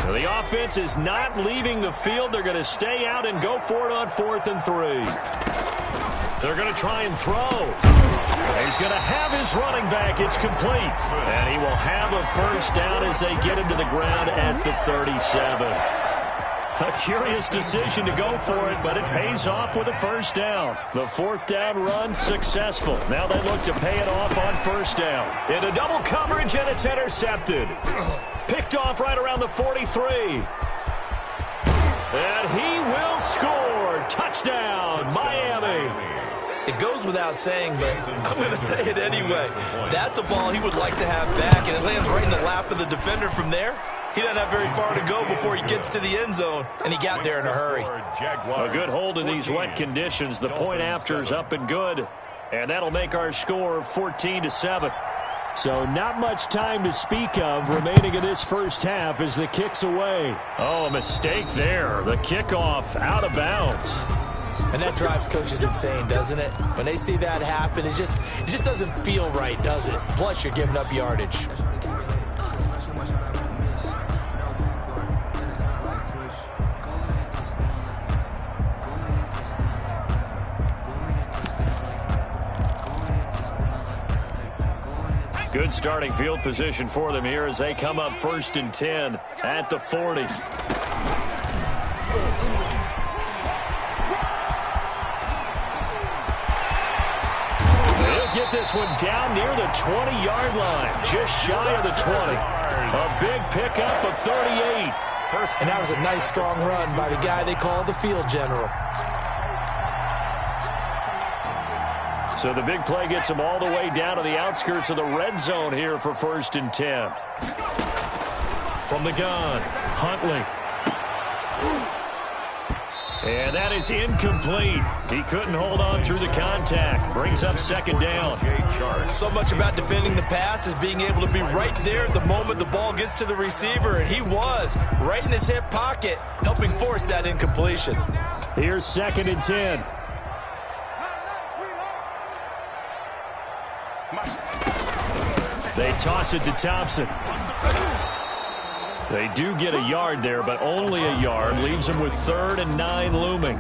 The offense is not leaving the field. They're going to stay out and go for it on 4th and 3. They're going to try and throw. He's going to have his running back. It's complete. And he will have a first down as they get him to the ground at the 37. A curious decision to go for it, but it pays off with a first down. The 4th down run successful. Now they look to pay it off on first down. Into double coverage, and it's intercepted. Picked off right around the 43. And he will score. Touchdown, Miami. It goes without saying, but I'm going to say it anyway. That's a ball he would like to have back, and it lands right in the lap of the defender from there. He doesn't have very far to go before he gets to the end zone, and he got there in a hurry. A good hold in these wet conditions. The point after is up and good, and that'll make our score 14-7. So not much time to speak of remaining in this first half as the kick's away. Oh, a mistake there. The kickoff out of bounds. And that drives coaches insane, doesn't it? When they see that happen, it just doesn't feel right, does it? Plus, you're giving up yardage. Good starting field position for them here as they come up 1st and 10 at the 40. They'll get this one down near the 20-yard line, just shy of the 20. A big pickup of 38. And that was a nice, strong run by the guy they call the field general. So the big play gets them all the way down to the outskirts of the red zone here for 1st and 10. From the gun, Huntley. And that is incomplete. He couldn't hold on through the contact. Brings up 2nd down. So much about defending the pass is being able to be right there at the moment the ball gets to the receiver, and he was right in his hip pocket, helping force that incompletion. Here's 2nd and 10. They toss it to Thompson. They do get a yard there, but only a yard. Leaves them with 3rd and 9 looming.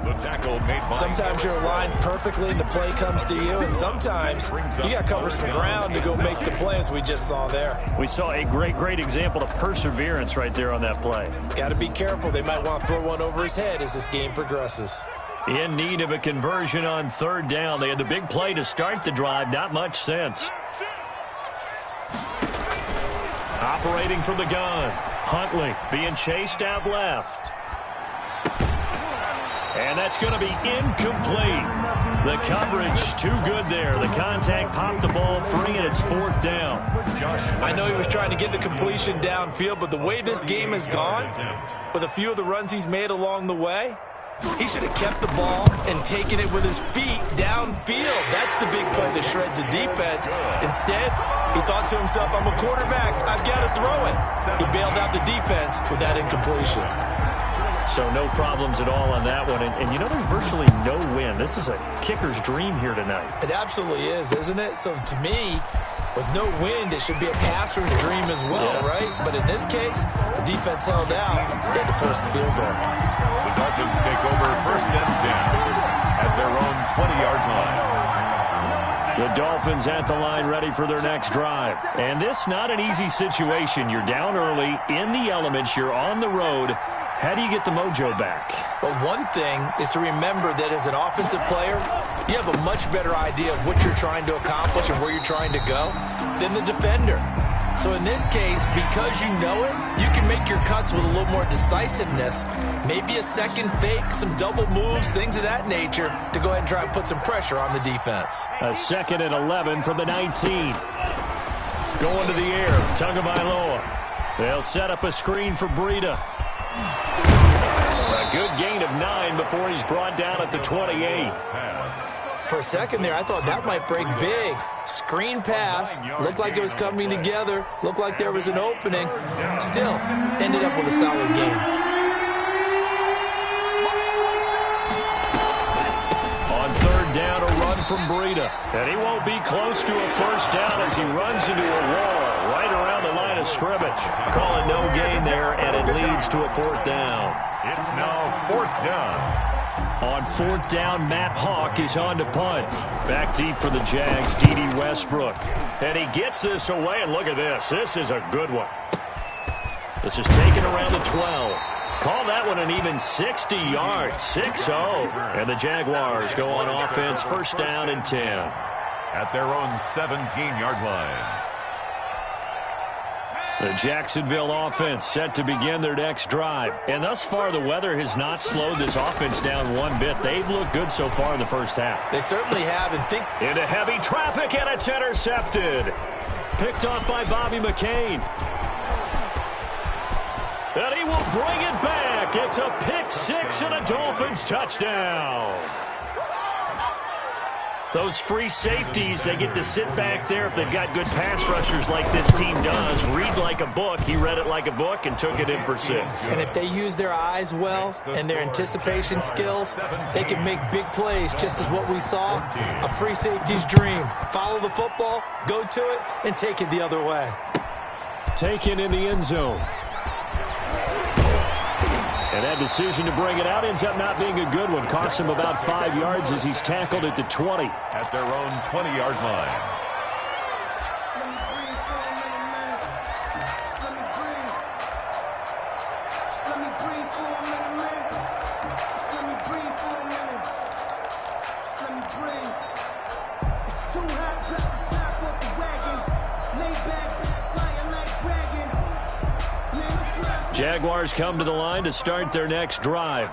Sometimes you're aligned perfectly and the play comes to you, and sometimes you got to cover some ground to go make the play, as we just saw there. We saw a great example of perseverance right there on that play. Got to be careful. They might want to throw one over his head as this game progresses. In need of a conversion on 3rd down. They had the big play to start the drive. Not much sense. Operating from the gun. Huntley being chased out left. And that's going to be incomplete. The coverage too good there. The contact popped the ball free, and it's 4th down. I know he was trying to get the completion downfield, but the way this game has gone, with a few of the runs he's made along the way, he should have kept the ball and taken it with his feet downfield. That's the big play that shreds the defense. Instead, he thought to himself, I'm a quarterback. I've got to throw it. He bailed out the defense with that incompletion. So no problems at all on that one. And you know, there's virtually no win. This is a kicker's dream here tonight. It absolutely is, isn't it? So to me, with no wind, it should be a passer's dream as well, right? But in this case, the defense held out. They had to force the field goal. The Dolphins take over 1st and 10 at their own 20-yard line. The Dolphins at the line ready for their next drive. And this not an easy situation. You're down early, in the elements, you're on the road. How do you get the mojo back? Well, one thing is to remember that as an offensive player, you have a much better idea of what you're trying to accomplish and where you're trying to go than the defender. So in this case, because you know it, you can make your cuts with a little more decisiveness. Maybe a second fake, some double moves, things of that nature to go ahead and try and put some pressure on the defense. A 2nd and 11 from the 19. Going to the air, Tagovailoa. They'll set up a screen for Breida. A good gain of 9 before he's brought down at the 28. For a second there, I thought that might break big. Screen pass. Looked like it was coming together. Looked like there was an opening. Still, ended up with a solid game. On 3rd down, a run from Breida. And he won't be close to a first down as he runs into a wall right around the line line of scrimmage. Calling no gain there, and it leads to a 4th down. It's now 4th down. On 4th down, Matt Hawk is on to punt. Back deep for the Jags, D.D. Westbrook. And he gets this away, and look at this. This is a good one. This is taken around the 12. Call that one an even 60 yards, 6-0. And the Jaguars go on offense, 1st down and 10. At their own 17-yard line. The Jacksonville offense set to begin their next drive. And thus far, the weather has not slowed this offense down one bit. They've looked good so far in the first half. They certainly have. And think into heavy traffic, and it's intercepted. Picked off by Bobby McCain. And he will bring it back. It's a pick 6 and a Dolphins touchdown. Those free safeties, they get to sit back there if they've got good pass rushers like this team does. Read like a book. He read it like a book and took it in for 6. And if they use their eyes well and their anticipation skills, they can make big plays, just as what we saw. A free safety's dream. Follow the football, go to it, and take it the other way. Taken in the end zone. And that decision to bring it out ends up not being a good one. Costs him about 5 yards as he's tackled at the 20. At their own 20-yard line. Jaguars come to the line to start their next drive.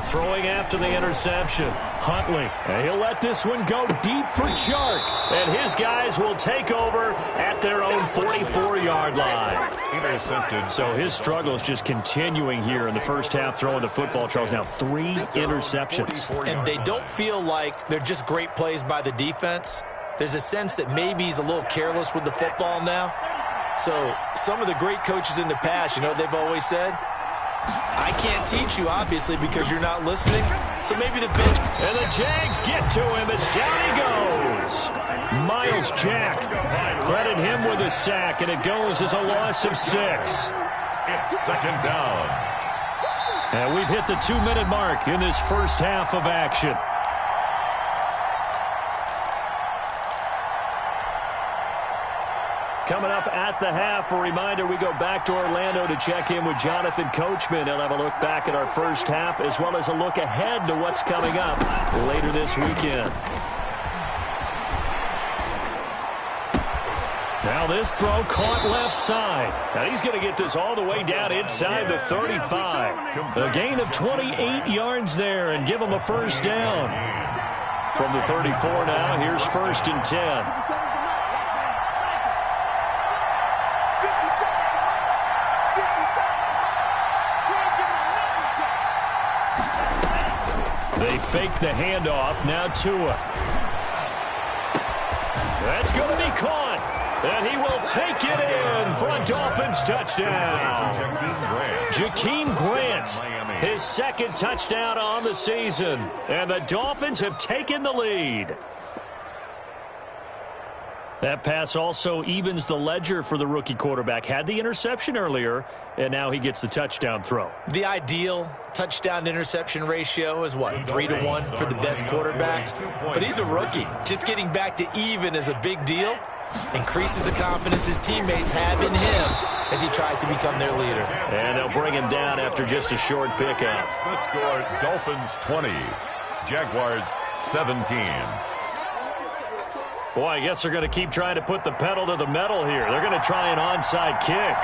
Throwing after the interception. Huntley. And he'll let this one go deep for Chark. And his guys will take over at their own 44-yard line. Intercepted. So his struggle is just continuing here in the first half, throwing the football. Charles, now 3 interceptions. And they don't feel like they're just great plays by the defense. There's a sense that maybe he's a little careless with the football now. So some of the great coaches in the past, you know what they've always said? I can't teach you, obviously, because you're not listening. So maybe the bench. And the Jags get to him as down he goes. Miles Jack. Credit him with a sack, and it goes as a loss of 6. It's 2nd down. And we've hit the 2-minute mark in this first half of action. Coming up at the half, a reminder, we go back to Orlando to check in with Jonathan Coachman. He'll have a look back at our first half as well as a look ahead to what's coming up later this weekend. Now this throw caught left side. Now he's going to get this all the way down inside the 35. A gain of 28 yards there and give him a first down. From the 34 now, here's 1st and 10. They fake the handoff. Now Tua. That's going to be caught. And he will take it in for a Dolphins touchdown. Jakeem Grant, his 2nd touchdown on the season. And the Dolphins have taken the lead. That pass also evens the ledger for the rookie quarterback. Had the interception earlier, and now he gets the touchdown throw. The ideal touchdown-interception ratio is, what, 3-to-1 for the best quarterbacks? But he's a rookie. Just getting back to even is a big deal. Increases the confidence his teammates have in him as he tries to become their leader. And they'll bring him down after just a short pickup. The score, Dolphins 20, Jaguars 17. Boy, I guess they're going to keep trying to put the pedal to the metal here. They're going to try an onside kick.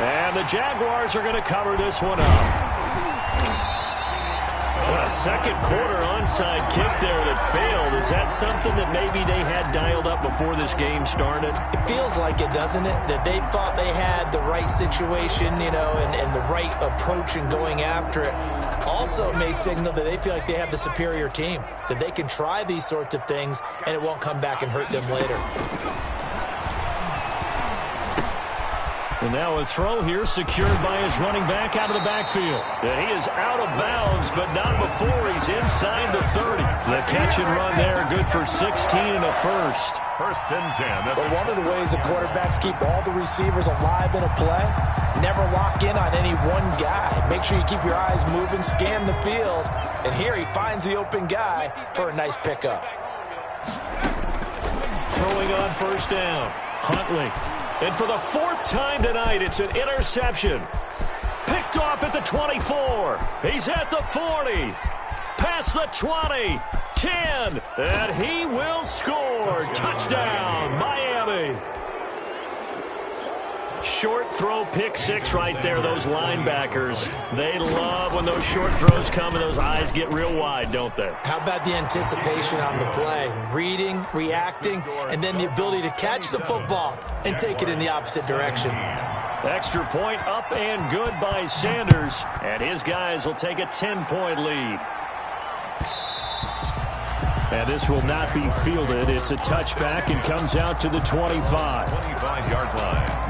And the Jaguars are going to cover this one up. A 2nd quarter onside kick there that failed. Is that something that maybe they had dialed up before this game started? It feels like it, doesn't it? That they thought they had the right situation, you know, and the right approach in going after it. Also may signal that they feel like they have the superior team, that they can try these sorts of things and it won't come back and hurt them later. And now a throw here secured by his running back out of the backfield. And he is out of bounds, but not before he's inside the 30. The catch and run there, good for 16 and a first. First and 10. But one of the ways the quarterbacks keep all the receivers alive in a play, never lock in on any one guy. Make sure you keep your eyes moving, scan the field. And here he finds the open guy for a nice pickup. Throwing on first down, Huntley. And for the fourth time tonight, it's an interception. Picked off at the 24. He's at the 40. Past the 20. 10. And he will score. Touchdown, Miami. Short throw, pick six right there. Those linebackers, they love when those short throws come and those eyes get real wide, don't they? How about the anticipation on the play? Reading, reacting, and then the ability to catch the football and take it in the opposite direction. Extra point up and good by Sanders. And his guys will take a 10-point lead. And this will not be fielded. It's a touchback and comes out to the 25. 25-yard line.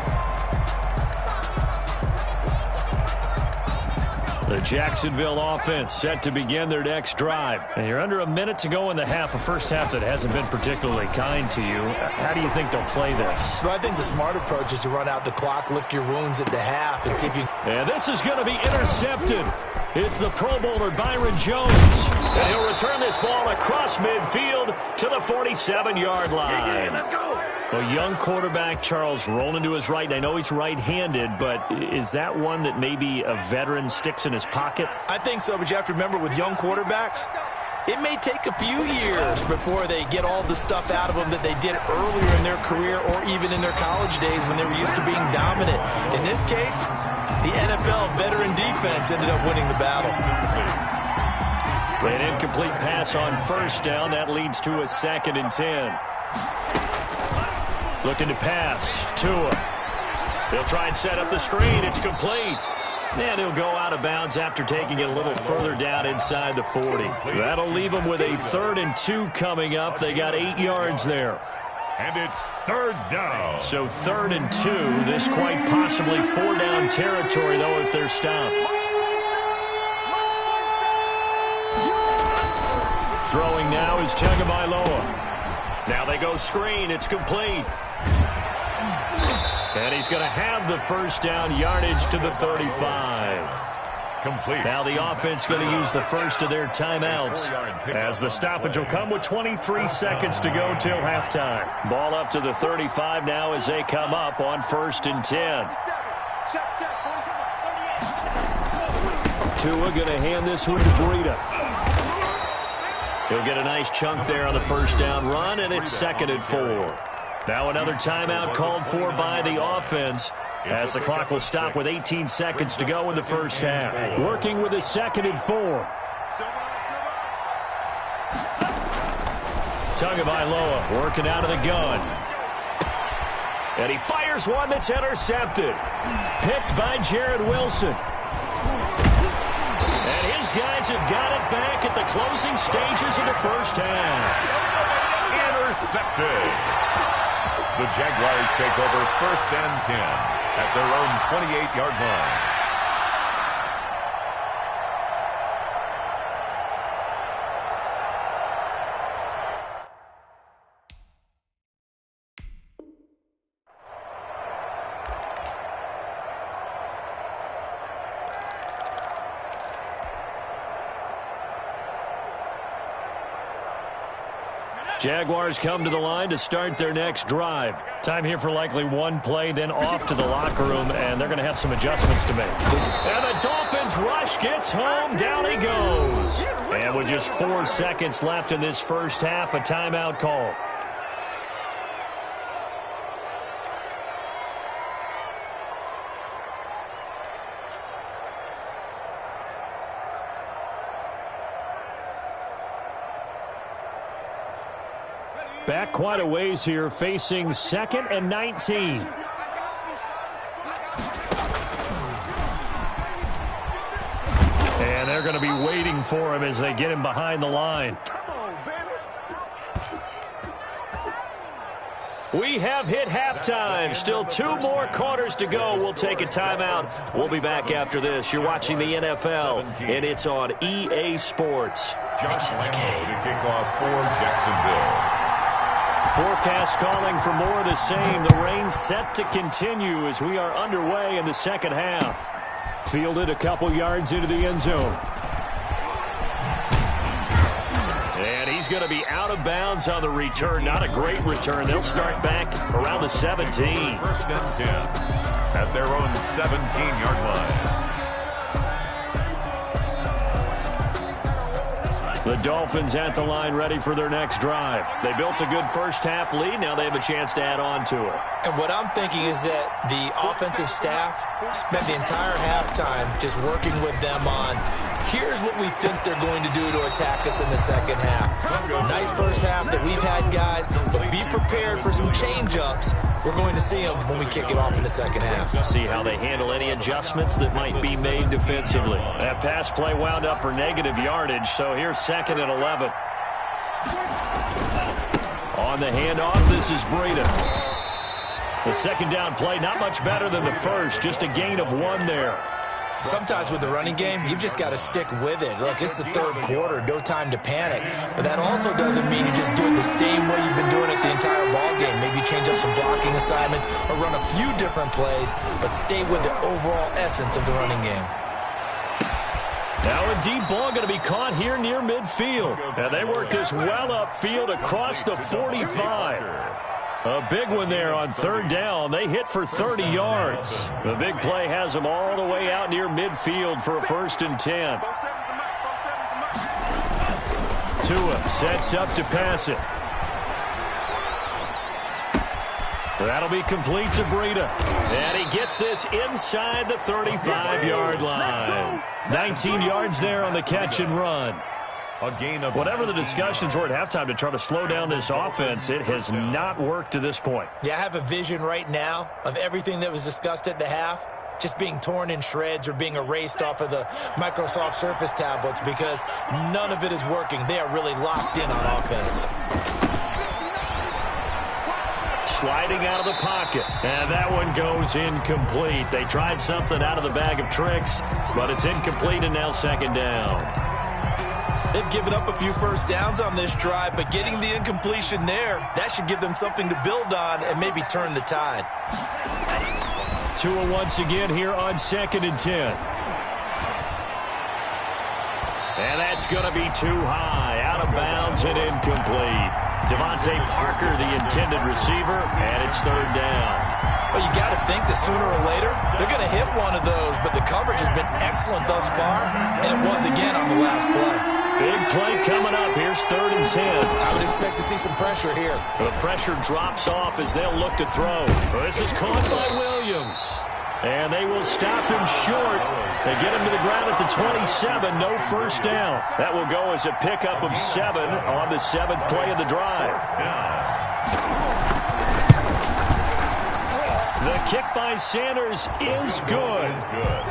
The Jacksonville offense set to begin their next drive. And you're under a minute to go in the half, a first half that hasn't been particularly kind to you. How do you think they'll play this? Well, I think the smart approach is to run out the clock, lick your wounds at the half, and see if you... And this is going to be intercepted. It's the Pro Bowler Byron Jones. And he'll return this ball across midfield to the 47-yard line. Yeah, let's go. A young quarterback, Charles, rolling to his right. And I know he's right-handed, but is that one that maybe a veteran sticks in his pocket? I think so, but you have to remember with young quarterbacks, it may take a few years before they get all the stuff out of them that they did earlier in their career or even in their college days when they were used to being dominant. In this case, the NFL veteran defense ended up winning the battle. An incomplete pass on first down. That leads to a 2nd and 10. Looking to pass. Tua. He'll try and set up the screen. It's complete. And he'll go out of bounds after taking it a little further down inside the 40. That'll leave them with a 3rd and 2 coming up. They got 8 yards there. And it's 3rd down. So 3rd and 2. This quite possibly 4-down territory, though, if they're stopped. Throwing now is Tagovailoa. Now they go screen. It's complete. And he's going to have the first down, yardage to the 35. Complete. Now the offense going to use the first of their timeouts as the stoppage will come with 23 seconds to go till halftime. Ball up to the 35 now as they come up on 1st and 10. Tua going to hand this one to Breida. He'll get a nice chunk there on the first down run, and it's 2nd and 4. Now another timeout called for by the offense as the clock will stop with 18 seconds to go in the first half. Working with a 2nd and 4. Tagovailoa working out of the gun. And he fires one that's intercepted. Picked by Jared Wilson. And his guys have got it back at the closing stages of the first half. Intercepted. The Jaguars take over 1st and 10 at their own 28-yard line. Jaguars come to the line to start their next drive. Time here for likely one play, then off to the locker room, and they're going to have some adjustments to make. And the Dolphins rush gets home. Down he goes. And with just 4 seconds left in this first half, a timeout call. Back quite a ways here, facing 2nd and 19. And they're going to be waiting for him as they get him behind the line. We have hit halftime. Still 2 more quarters to go. We'll take a timeout. We'll be back after this. You're watching the NFL, and it's on EA Sports. Josh Lambo to kick off for Jacksonville. Forecast calling for more of the same. The rain set to continue as we are underway in the second half. Fielded a couple yards into the end zone. And he's going to be out of bounds on the return. Not a great return. They'll start back around the 17. First and 10 at their own 17-yard line. The Dolphins at the line ready for their next drive. They built a good first-half lead. Now they have a chance to add on to it. And what I'm thinking is that the offensive staff spent the entire halftime just working with them on, here's what we think they're going to do to attack us in the second half. Nice first half that we've had, guys, but be prepared for some change-ups. We're going to see them when we kick it off in the second half. See how they handle any adjustments that might be made defensively. That pass play wound up for negative yardage, so here's 2nd and 11. On the handoff, this is Breida. The second down play, not much better than the first, just a gain of 1 there. Sometimes with the running game, you've just got to stick with it. Look, it's the third quarter, no time to panic. But that also doesn't mean you just do it the same way you've been doing it the entire ball game. Maybe change up some blocking assignments or run a few different plays, but stay with the overall essence of the running game. Now a deep ball going to be caught here near midfield. And they work this well upfield across the 45. A big one there on 3rd down. They hit for 30 yards. The big play has them all the way out near midfield for a 1st and 10. Tua sets up to pass it. That'll be complete to Breida. And he gets this inside the 35-yard line. 19 yards there on the catch and run. A gain of whatever the discussions were at halftime to try to slow down this offense, it has not worked to this point. Yeah, I have a vision right now of everything that was discussed at the half just being torn in shreds or being erased off of the Microsoft Surface tablets because none of it is working. They are really locked in on offense. Sliding out of the pocket. And that one goes incomplete. They tried something out of the bag of tricks, but it's incomplete and now 2nd down. They've given up a few first downs on this drive, but getting the incompletion there, that should give them something to build on and maybe turn the tide. Tua once again here on 2nd and 10. And that's going to be too high, out of bounds and incomplete. Devontae Parker, the intended receiver, and it's 3rd down. Well, you got to think that sooner or later, they're going to hit one of those, but the coverage has been excellent thus far, and it was again on the last play. Big play coming up. Here's 3rd and 10. I would expect to see some pressure here. The pressure drops off as they'll look to throw. This is caught by Williams. And they will stop him short. They get him to the ground at the 27. No first down. That will go as a pickup of 7 on the 7th play of the drive. The kick by Sanders is good.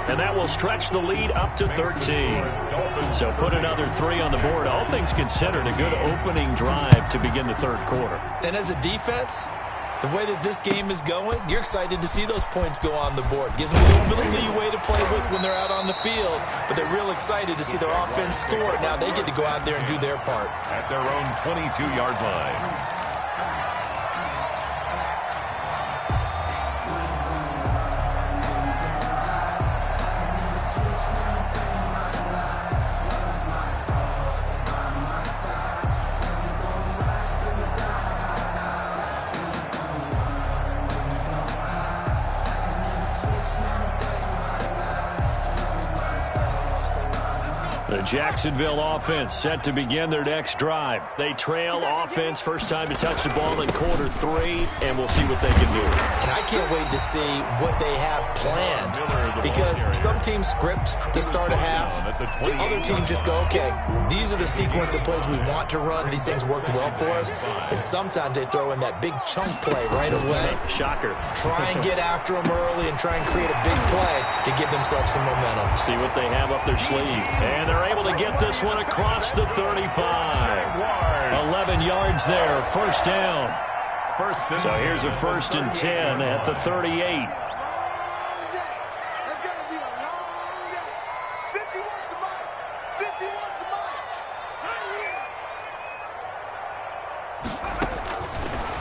And that will stretch the lead up to 13. So put another 3 on the board. All things considered, a good opening drive to begin the 3rd quarter. And as a defense, the way that this game is going, you're excited to see those points go on the board. Gives them a little bit of leeway to play with when they're out on the field, but they're real excited to see their offense score. Now they get to go out there and do their part. At their own 22-yard line. The Jacksonville offense set to begin their next drive. They trail offense, first time to touch the ball in quarter 3, and we'll see what they can do. And I can't wait to see what they have planned, because some teams script to start a half. Other teams just go, okay, these are the sequence of plays we want to run. These things worked well for us. And sometimes they throw in that big chunk play right away. Shocker. Try and get after them early and try and create a big play to give themselves some momentum. See what they have up their sleeve. And they're able to get this one across the 35. 11 yards there, first down. So here's a 1st and 10 at the 38.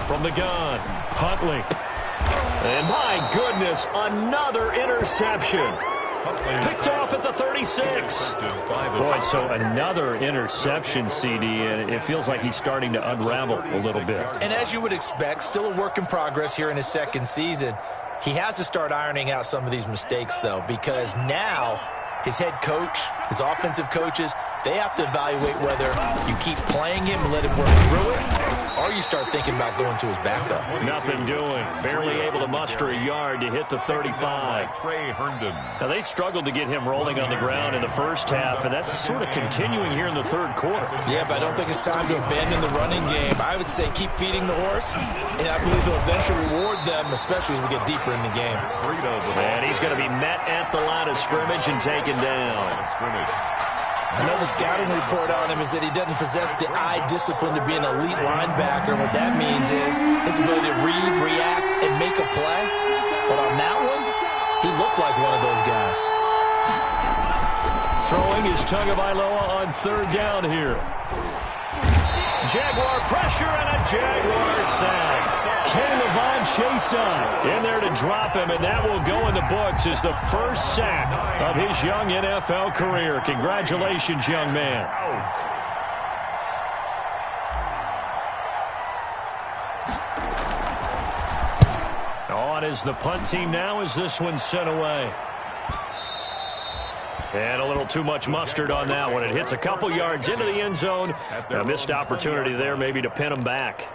From the gun, Huntley. And my goodness, another interception. Picked off at the 36. Boy, so another interception, CD, and it feels like he's starting to unravel a little bit. And as you would expect, still a work in progress here in his 2nd season. He has to start ironing out some of these mistakes, though, because now his head coach, his offensive coaches, they have to evaluate whether you keep playing him and let him work through it, or you start thinking about going to his backup. Nothing doing. Barely able to muster a yard to hit the 35. Now, they struggled to get him rolling on the ground in the first half, and that's sort of continuing here in the 3rd quarter. Yeah, but I don't think it's time to abandon the running game. I would say keep feeding the horse, and I believe he'll eventually reward them, especially as we get deeper in the game. And he's going to be met at the line of scrimmage and taken down. I know the scouting report on him is that he doesn't possess the eye discipline to be an elite linebacker. And what that means is his ability to read, react, and make a play. But on that one, he looked like one of those guys. Throwing is Tagovailoa on 3rd down here. Jaguar pressure and a Jaguar sack. K'Lavon Chaisson in there to drop him, and that will go in the books as the 1st sack of his young NFL career. Congratulations, young man. On is the punt team now as this one's sent away. And a little too much mustard on that one. It hits a couple yards into the end zone. A missed opportunity there maybe to pin them back.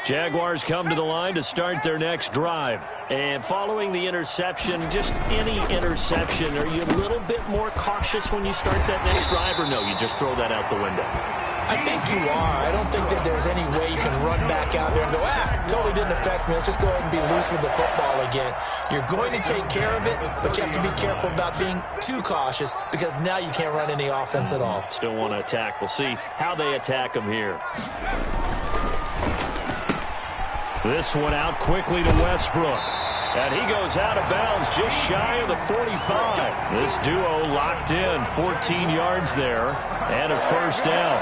Jaguars come to the line to start their next drive. And following the interception, just any interception, are you a little bit more cautious when you start that next drive, or no, you just throw that out the window? I think you are. I don't think that there's any way you can run back out there and go, totally didn't affect me. Let's just go ahead and be loose with the football again. You're going to take care of it, but you have to be careful about being too cautious because now you can't run any offense at all. Still want to attack. We'll see how they attack them here. This one out quickly to Westbrook. And he goes out of bounds just shy of the 45. This duo locked in 14 yards there and a 1st down.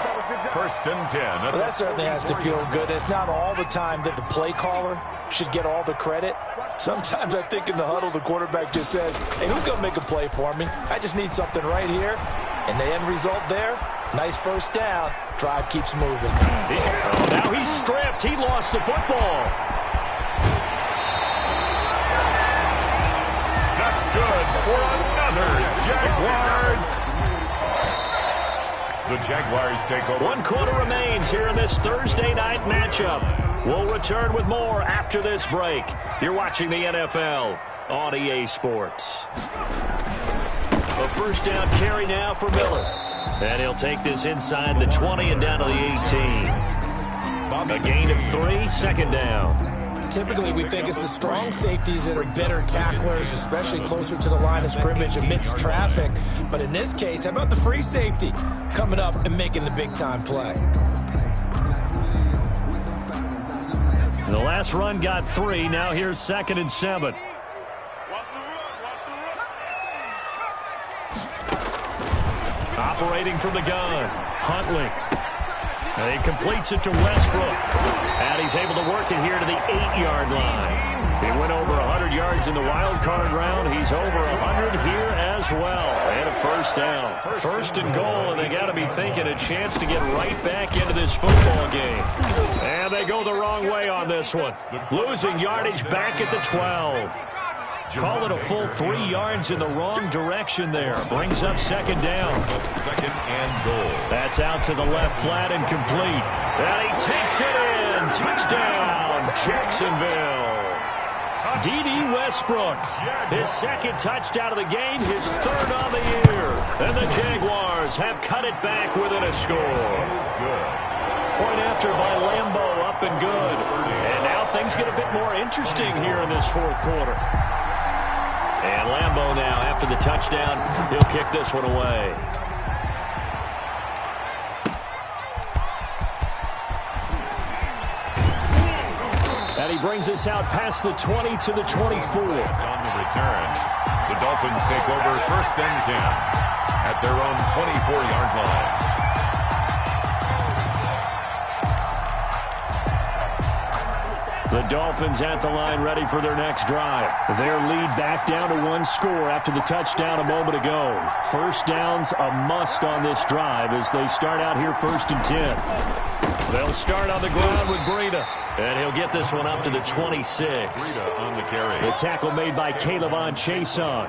1st and 10. Well, that certainly has to feel good. It's not all the time that the play caller should get all the credit. Sometimes I think in the huddle the quarterback just says, hey, who's going to make a play for me? I just need something right here. And the end result there, nice 1st down. Drive keeps moving. Now he's stripped. He lost the football. That's good for another Jaguars. The Jaguars take over. 1 quarter remains here in this Thursday night matchup. We'll return with more after this break. You're watching the NFL on EA Sports. A 1st down carry now for Miller. And he'll take this inside the 20 and down to the 18. A gain of 3, 2nd down. Typically, we think it's the strong safeties that are better tacklers, especially closer to the line of scrimmage amidst traffic. But in this case, how about the free safety coming up and making the big-time play? The last run got 3. Now here's 2nd and 7. Operating from the gun, Huntley. And he completes it to Westbrook. And he's able to work it here to the 8-yard line. He went over 100 yards in the wild card round. He's over 100 here as well. And a 1st down. 1st and goal, and they got to be thinking a chance to get right back into this football game. And they go the wrong way on this one. Losing yardage back at the 12. Call it a full 3 yards in the wrong direction there. Brings up 2nd down. 2nd and goal. That's out to the left flat and complete. And he takes it in. Touchdown, Jacksonville. D.D. Westbrook, his 2nd touchdown of the game, his 3rd on the year. And the Jaguars have cut it back within a score. Point after by Lambeau, up and good. And now things get a bit more interesting here in this 4th quarter. And Lambeau now, after the touchdown, he'll kick this one away. And he brings us out past the 20 to the 24. On the return, the Dolphins take over 1st and 10 at their own 24-yard line. The Dolphins at the line ready for their next drive. Their lead back down to 1 score after the touchdown a moment ago. First down's a must on this drive as they start out here 1st and 10. They'll start on the ground with Breida. And he'll get this one up to the 26. Breida on the carry. The tackle made by Caleb on Chason.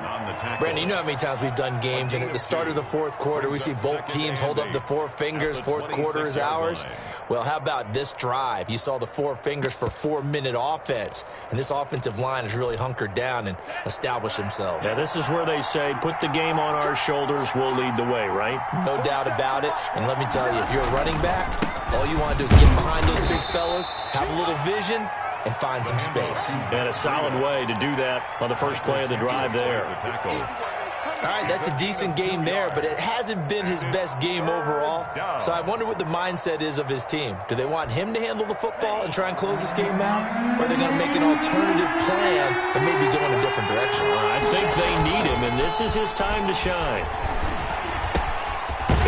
Brandon, you know how many times we've done games, and at the start of the 4th quarter, we see both teams hold up the 4 fingers. 4th quarter is ours. Well, how about this drive? You saw the 4 fingers for 4-minute offense, and this offensive line has really hunkered down and established themselves. Yeah, this is where they say, put the game on our shoulders, we'll lead the way, right? No doubt about it. And let me tell you, if you're a running back, all you want to do is get behind those big fellas, have a little vision, and find some space. And a solid way to do that on the first play of the drive there. All right, that's a decent game there, but it hasn't been his best game overall. So I wonder what the mindset is of his team. Do they want him to handle the football and try and close this game out? Or are they going to make an alternative plan and maybe go in a different direction? I think they need him, and this is his time to shine.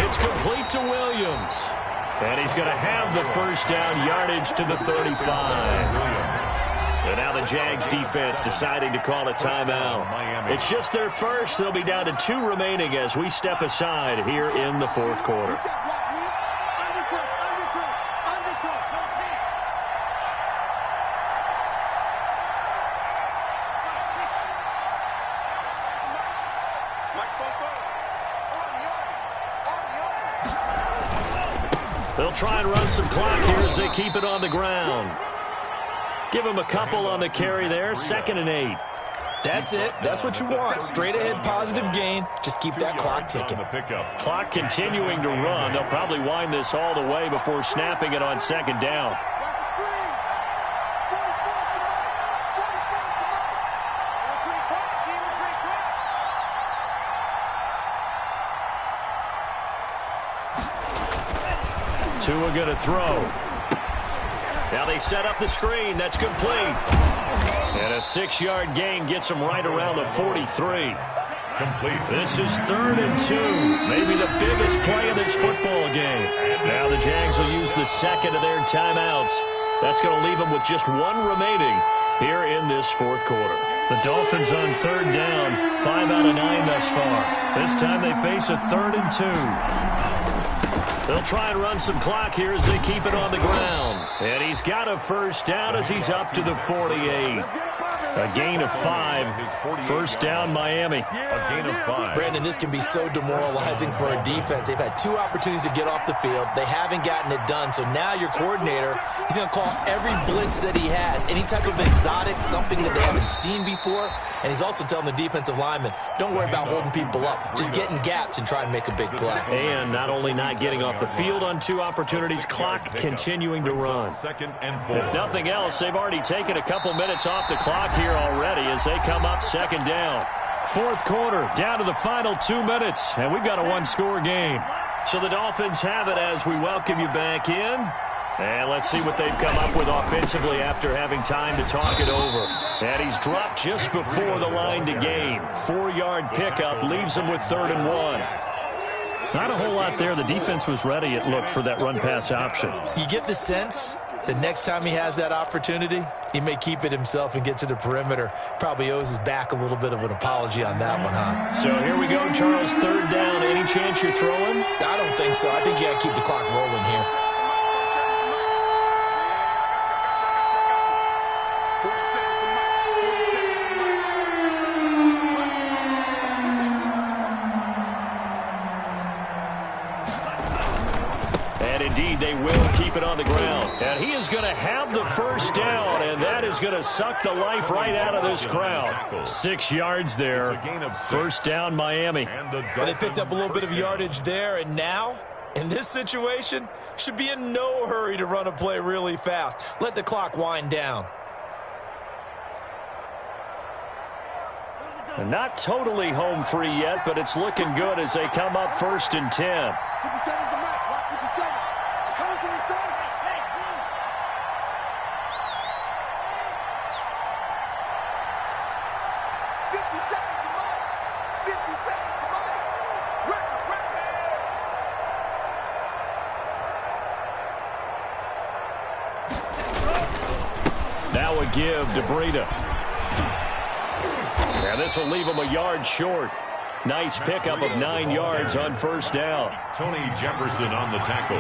It's complete to Williams. And he's going to have the first down, yardage to the 35. And now the Jags defense deciding to call a timeout. It's just their first. They'll be down to 2 remaining as we step aside here in the 4th quarter. They'll try and run some clock here as they keep it on the ground. Give him a couple on the carry there. 2nd and 8. That's it. That's what you want. Straight ahead, positive gain. Just keep that clock ticking. Clock continuing to run. They'll probably wind this all the way before snapping it on 2nd down. Tua going to throw. Now they set up the screen. That's complete. And a 6-yard gain gets them right around the 43. Complete. This is 3rd and 2. Maybe the biggest play of this football game. Now the Jags will use the 2nd of their timeouts. That's going to leave them with just 1 remaining here in this 4th quarter. The Dolphins on 3rd down. 5 out of 9 thus far. This time they face a 3rd and 2. They'll try and run some clock here as they keep it on the ground. And he's got a first down as he's up to the 48. A gain of 5. First down, Miami. A gain of 5. Brandon, this can be so demoralizing for a defense. They've had 2 opportunities to get off the field. They haven't gotten it done. So now your coordinator, he's going to call every blitz that he has. Any type of exotic, something that they haven't seen before. And he's also telling the defensive lineman, don't worry about holding people up. Just get in gaps and try and make a big play. And not only not getting off the field on 2 opportunities, clock continuing to run. 2nd and 4. If nothing else, they've already taken a couple minutes off the clock here already as they come up 2nd down. 4th quarter, down to the final 2 minutes, and we've got a 1-score game. So the Dolphins have it as we welcome you back in. And let's see what they've come up with offensively after having time to talk it over. And he's dropped just before the line to gain. 4-yard pickup leaves him with 3rd and 1. Not a whole lot there. The defense was ready, it looked, for that run-pass option. You get the sense that next time he has that opportunity, he may keep it himself and get to the perimeter. Probably owes his back a little bit of an apology on that one, huh? So here we go, Charles. 3rd down. Any chance you're throwing? I don't think so. I think you got to keep the clock rolling here. Indeed, they will keep it on the ground. And he is going to have the first down, and that is going to suck the life right out of this crowd. 6 yards there. First down, Miami. Well, they picked up a little bit of yardage there, and now, in this situation, should be in no hurry to run a play really fast. Let the clock wind down. And not totally home free yet, but it's looking good as they come up 1st and 10. Now a give to Breida. Now this will leave him a yard short. Nice pickup of 9 yards on first down. Tony Jefferson on the tackle.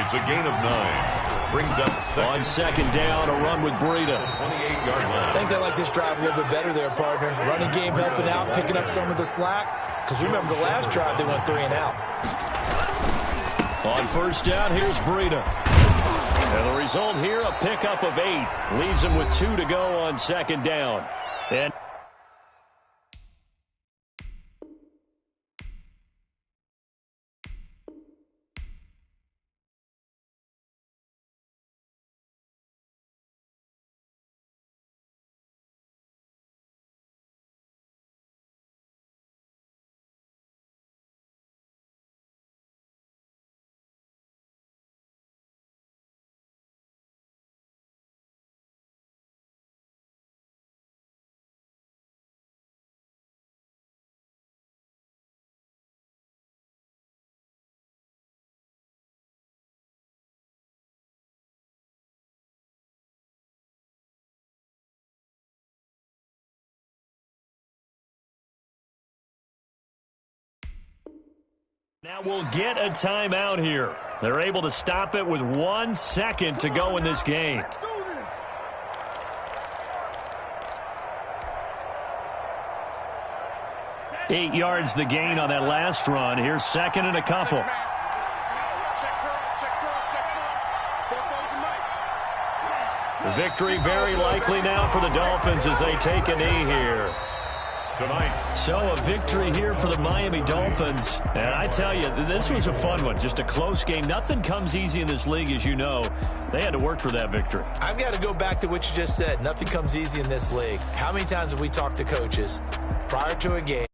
It's a gain of 9. Brings up second. On second down, a run with Breida. 28-yard line. I think they like this drive a little bit better there, partner. Running game helping out, picking up some of the slack. Because remember, the last drive they went 3 and out. On first down, here's Breida. And the result here, a pickup of 8. Leaves him with 2 to go on second down. And now we'll get a timeout here. They're able to stop it with 1 second to go in this game. Eight yards the gain on that last run. Here's second and a couple. The victory very likely now for the Dolphins as they take a knee here. Tonight. So a victory here for the Miami Dolphins. And I tell you, this was a fun one. Just a close game. Nothing comes easy in this league, as you know. They had to work for that victory. I've got to go back to what you just said. Nothing comes easy in this league. How many times have we talked to coaches prior to a game?